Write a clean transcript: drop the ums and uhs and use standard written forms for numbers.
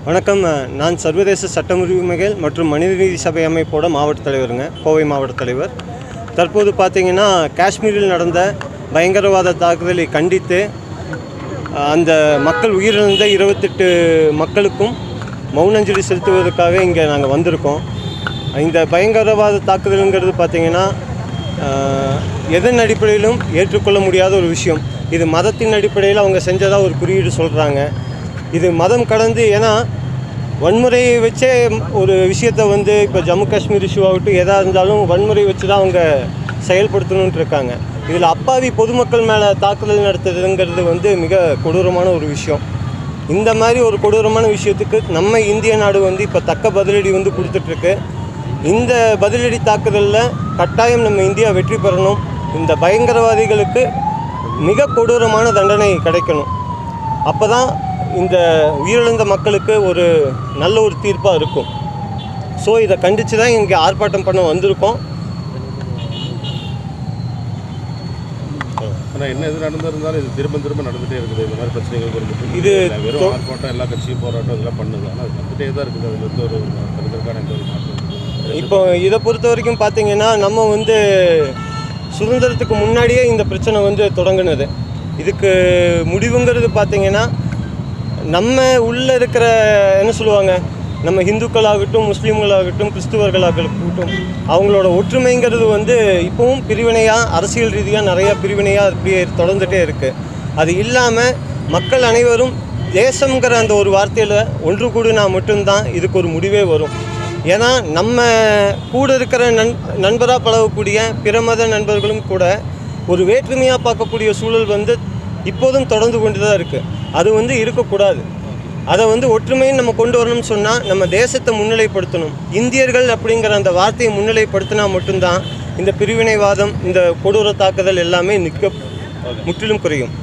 வணக்கம். நான் சர்வதேச சட்ட உரிமைகள் மற்றும் மனிதநீதி சபை அமைப்போட மாவட்ட தலைவருங்க, கோவை மாவட்ட தலைவர். தற்போது பார்த்திங்கன்னா, காஷ்மீரில் நடந்த பயங்கரவாத தாக்குதலை கண்டித்து அந்த மக்கள் உயிரிழந்த 28 மக்களுக்கும் மௌனஞ்சலி செலுத்துவதற்காக இங்கே நாங்கள் வந்திருக்கோம். இந்த பயங்கரவாத தாக்குதலுங்கிறது பார்த்திங்கன்னா எதன் அடிப்படையிலும் ஏற்றுக்கொள்ள முடியாத ஒரு விஷயம். இது மதத்தின் அடிப்படையில் அவங்க செஞ்சதாக ஒரு குறியீடு சொல்கிறாங்க. இது மதம் கடந்து, ஏன்னா வன்முறையை வச்சே ஒரு விஷயத்தை இப்போ ஜம்மு காஷ்மீர் இஷ்யூ ஆகட்டும் எதாக இருந்தாலும் வன்முறை வச்சு தான் அவங்க செயல்படுத்தணுன்ட்டு இருக்காங்க. இதில் அப்பாவி பொதுமக்கள் மேலே தாக்குதல் நடத்துறதுங்கிறது மிக கொடூரமான ஒரு விஷயம். இந்த மாதிரி ஒரு கொடூரமான விஷயத்துக்கு நம்ம இந்திய நாடு இப்போ தக்க பதிலடி கொடுத்துட்ருக்கு. இந்த பதிலடி தாக்குதலில் கட்டாயம் நம்ம இந்தியா வெற்றி பெறணும். இந்த பயங்கரவாதிகளுக்கு மிக கொடூரமான தண்டனை கிடைக்கணும். அப்போ தான் இந்த உயிரிழந்த மக்களுக்கு ஒரு நல்ல ஒரு தீர்ப்பாக இருக்கும். ஸோ இதை கண்டித்து தான் இங்கே ஆர்ப்பாட்டம் பண்ண வந்திருக்கோம். ஆனால் என்ன எது நடந்திருந்தாலும் இது திரும்ப நடந்துகிட்டே இருக்குது. இந்த மாதிரி பிரச்சனைகள் இது வெறும் ஆர்ப்பாட்டம் எல்லா கட்சியும் போராட்டம் இதெல்லாம் பண்ணுது. ஆனால் அது வந்துகிட்டே தான் இருக்குது. அதில் ஒரு கருதற்கான எந்த ஒரு மாற்றம். இப்போ இதை பொறுத்த வரைக்கும் பார்த்திங்கன்னா, நம்ம சுதந்திரத்துக்கு முன்னாடியே இந்த பிரச்சனை தொடங்கினது. இதுக்கு முடிவுங்கிறது பார்த்திங்கன்னா, நம்ம உள்ளே இருக்கிற என்ன சொல்லுவாங்க, நம்ம இந்துக்களாகட்டும் முஸ்லீம்களாகட்டும் கிறிஸ்துவர்களாகட்டும் அவங்களோட ஒற்றுமைங்கிறது இப்போவும் பிரிவினையாக, அரசியல் ரீதியாக நிறையா பிரிவினையாக அப்படியே தொடர்ந்துகிட்டே இருக்குது. அது இல்லாமல் மக்கள் அனைவரும் தேசங்கிற அந்த ஒரு வார்த்தையில் ஒன்று கூடினா மட்டும்தான் இதுக்கு ஒரு முடிவே வரும். ஏன்னா நம்ம கூட இருக்கிற நண்பராக பழகக்கூடிய பிற மத நண்பர்களும் கூட ஒரு வேற்றுமையாக பார்க்கக்கூடிய சூழல் இப்போதும் தொடர்ந்து கொண்டு தான் இருக்குது. அது இருக்கக்கூடாது. அதை ஒற்றுமையை நம்ம கொண்டு வரணும்னு சொன்னால் நம்ம தேசத்தை முன்னிலைப்படுத்தணும். இந்தியர்கள் அப்படிங்கிற அந்த வார்த்தையை முன்னிலைப்படுத்தினா மட்டும்தான் இந்த பிரிவினைவாதம், இந்த கொடூர தாக்குதல் எல்லாமே முற்றிலும் குறையும்.